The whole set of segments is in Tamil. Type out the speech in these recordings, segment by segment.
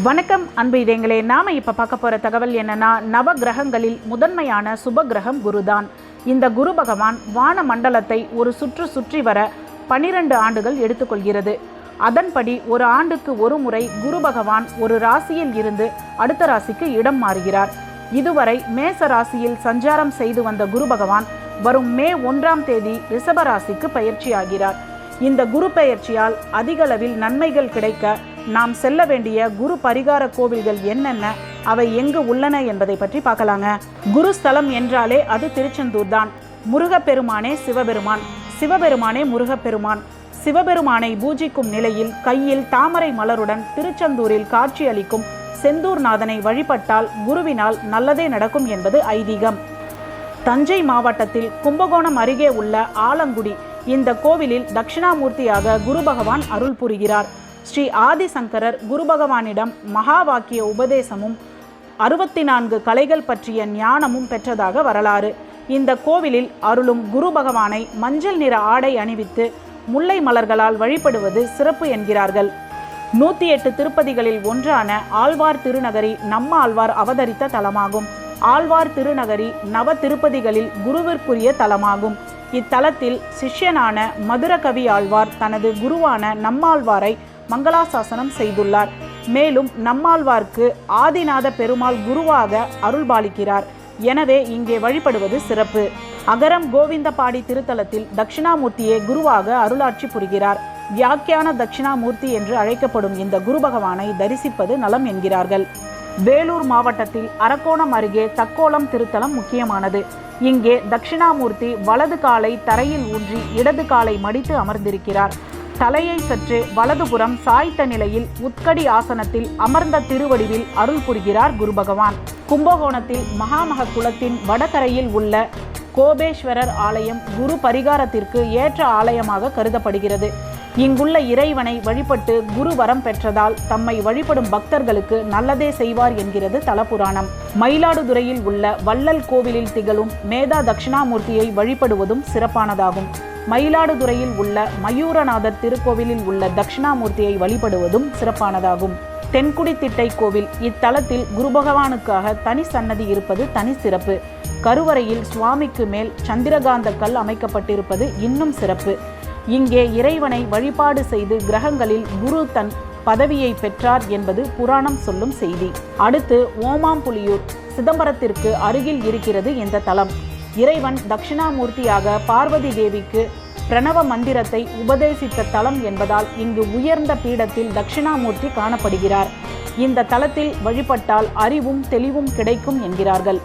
வணக்கம் அன்பு இதயங்களே. நாம இப்ப பார்க்க போற தகவல் என்னன்னா, நவ கிரகங்களில் முதன்மையான சுப கிரகம் குருதான். இந்த குரு பகவான் வான மண்டலத்தை ஒரு சுற்றி வர 12 ஆண்டுகள் எடுத்துக்கொள்கிறது. அதன்படி ஒரு ஆண்டுக்கு ஒரு முறை குரு பகவான் ஒரு ராசியில் இருந்து அடுத்த ராசிக்கு இடம் மாறுகிறார். இதுவரை மேச ராசியில் சஞ்சாரம் செய்து வந்த குரு பகவான் வரும் மே 1ஆம் தேதி ரிஷப ராசிக்கு பயிற்சியாகிறார். இந்த குரு பெயர்ச்சியால் அதிகளவில் நன்மைகள் கிடைக்க நாம் செல்ல வேண்டிய குரு பரிகார கோவில்கள் என்னென்ன, அவை எங்கு உள்ளன என்பதை பற்றி பார்க்கலாங்க. குரு ஸ்தலம் என்றாலே அது திருச்செந்தூர் தான். முருகப்பெருமானே சிவபெருமான், சிவபெருமானே முருகப்பெருமான். சிவபெருமானை பூஜிக்கும் நிலையில் கையில் தாமரை மலருடன் திருச்செந்தூரில் காட்சியளிக்கும் செந்தூர்நாதனை வழிபட்டால் குருவினால் நல்லதே நடக்கும் என்பது ஐதீகம். தஞ்சை மாவட்டத்தில் கும்பகோணம் அருகே உள்ள ஆலங்குடி இந்த கோவிலில் தட்சிணாமூர்த்தியாக குரு பகவான் அருள் புரிகிறார். ஸ்ரீ ஆதிசங்கரர் குரு பகவானிடம் மகா வாக்கிய உபதேசமும் 64 கலைகள் பற்றிய ஞானமும் பெற்றதாக வரலாறு. இந்த கோவிலில் அருளும் குரு பகவானை மஞ்சள் நிற ஆடை அணிவித்து முல்லை மலர்களால் வழிபடுவது சிறப்பு என்கிறார்கள். 108 திருப்பதிகளில் ஒன்றான ஆழ்வார் திருநகரி நம்மாழ்வார் அவதரித்த தலமாகும். ஆழ்வார் திருநகரி நவ திருப்பதிகளில் குருவிற்குரிய தலமாகும். இத்தலத்தில் சிஷ்யனான மதுரகவி ஆழ்வார் தனது குருவான நம்மாழ்வாரை மங்களாசாசனம் செய்துள்ளார். மேலும் நம்மாழ்வார்க்கு ஆதிநாத பெருமாள் குருவாக அருள்பாலிக்கிறார். எனவே இங்கே வழிபடுவது சிறப்பு. அகரம் கோவிந்தபாடி திருத்தலத்தில் தட்சிணாமூர்த்தியே குருவாக அருளாட்சி புரிகிறார். வியாக்கியான தட்சிணாமூர்த்தி என்று அழைக்கப்படும் இந்த குரு பகவானை தரிசிப்பது நலம் என்கிறார்கள். வேலூர் மாவட்டத்தில் அரக்கோணம் அருகே தக்கோலம் திருத்தலம் முக்கியமானது. இங்கே தட்சிணாமூர்த்தி வலது காலை தரையில் ஊன்றி இடது காலை மடித்து அமர்ந்திருக்கிறார். தலையை சற்று வலதுபுறம் சாய்த்த நிலையில் உட்கடி ஆசனத்தில் அமர்ந்த திருவடிவில் அருள் புரிகிறார் குரு பகவான். கும்பகோணத்தில் மகாமக குளத்தின் வடகரையில் உள்ள கோபேஸ்வரர் ஆலயம் குரு பரிகாரத்திற்கு ஏற்ற ஆலயமாக கருதப்படுகிறது. இங்குள்ள இறைவனை வழிபட்டு குரு வரம் பெற்றதால் தம்மை வழிபடும் பக்தர்களுக்கு நல்லதே செய்வார் என்கிறது தலபுராணம். மயிலாடுதுறையில் உள்ள வள்ளல் கோவிலில் திகழும் மேதா தட்சிணாமூர்த்தியை வழிபடுவதும் சிறப்பானதாகும். மயிலாடுதுறையில் உள்ள மயூரநாதர் திருக்கோவிலில் உள்ள தட்சிணாமூர்த்தியை வழிபடுவதும் சிறப்பானதாகும். தென்குடி திட்டை கோவில் இத்தலத்தில் குரு பகவானுக்காக தனி சன்னதி இருப்பது தனி சிறப்பு. கருவறையில் சுவாமிக்கு மேல் சந்திரகாந்த கல் அமைக்கப்பட்டிருப்பது இன்னும் சிறப்பு. இங்கே இறைவனை வழிபாடு செய்து கிரகங்களில் குரு தன் பதவியை பெற்றார் என்பது புராணம் சொல்லும் செய்தி. அடுத்து ஓமாம்புலியூர் சிதம்பரத்திற்கு அருகில் இருக்கிறது இந்த தலம். இறைவன் தட்சிணாமூர்த்தியாக பார்வதி தேவிக்கு பிரணவ மந்திரத்தை உபதேசித்த தலம் என்பதால் இங்கு உயர்ந்த பீடத்தில் தட்சிணாமூர்த்தி காணப்படுகிறார். இந்த தலத்தில் வழிபட்டால் அறிவும் தெளிவும் கிடைக்கும் என்கிறார்கள்.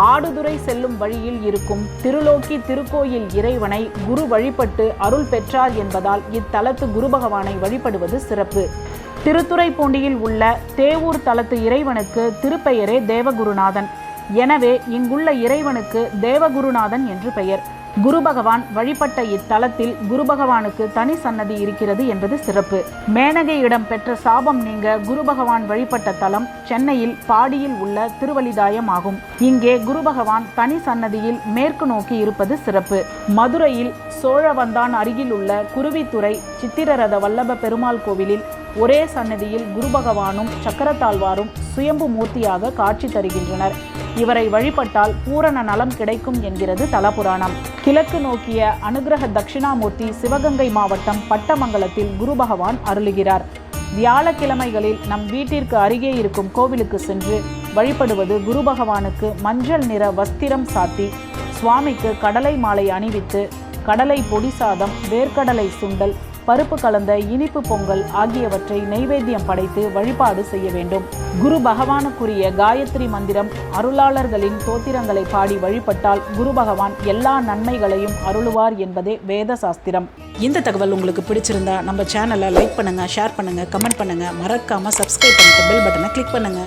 ஆடுதுறை செல்லும் வழியில் இருக்கும் திருலோக்கி திருக்கோயில் இறைவனை குரு வழிபட்டு அருள் பெற்றார் என்பதால் இத்தலத்து குரு பகவானை வழிபடுவது சிறப்பு. திருத்துறைப்பூண்டியில் உள்ள தேவூர் தலத்து இறைவனுக்கு திருப்பெயரே தேவகுருநாதன். எனவே இங்குள்ள இறைவனுக்கு தேவகுருநாதன் என்று பெயர். குரு பகவான் வழிபட்ட இத்தலத்தில் குரு பகவானுக்கு தனி சன்னதி இருக்கிறது என்பது சிறப்பு. மேனகையிடம் பெற்ற சாபம் நீங்க குரு பகவான் வழிபட்ட தலம் சென்னையில் பாடியில் உள்ள திருவலிதாயம் ஆகும். இங்கே குரு பகவான் தனி சன்னதியில் மேற்கு நோக்கி இருப்பது சிறப்பு. மதுரையில் சோழவந்தான் அருகில் உள்ள குருவித்துறை சித்திரரத வல்லப பெருமாள் கோவிலில் ஒரே சன்னதியில் குரு பகவானும் சக்கரத்தாழ்வாரும் சுயம்பு மூர்த்தியாக காட்சி தருகின்றனர். இவரை வழிபட்டால் பூரண நலம் கிடைக்கும் என்கிறது தலபுராணம். கிழக்கு நோக்கிய அனுகிரக தட்சிணாமூர்த்தி சிவகங்கை மாவட்டம் பட்டமங்கலத்தில் குரு பகவான் அருளுகிறார். வியாழக்கிழமைகளில் நம் வீட்டிற்கு அருகே இருக்கும் கோவிலுக்கு சென்று வழிபடுவது குரு பகவானுக்கு மஞ்சள் நிற வஸ்திரம் சாத்தி சுவாமிக்கு கடலை மாலை அணிவித்து கடலை பொடி சாதம், வேர்க்கடலை சுண்டல், பருப்பு கலந்த இனிப்பு பொங்கல் ஆகியவற்றை நைவேத்தியம் படைத்து வழிபாடு செய்ய வேண்டும். குரு பகவானுக்குரிய காயத்ரி மந்திரம் அருளாளர்களின் தோத்திரங்களை பாடி வழிபட்டால் குரு பகவான் எல்லா நன்மைகளையும் அருளுவார் என்பதே வேத சாஸ்திரம். இந்த தகவல் உங்களுக்கு பிடிச்சிருந்தா நம்ம சேனலை லைக் பண்ணுங்க, ஷேர் பண்ணுங்க, கமெண்ட் பண்ணுங்க, மறக்காம சப்ஸ்கிரைப் பண்ணிட்டு பெல் பட்டனை கிளிக் பண்ணுங்க.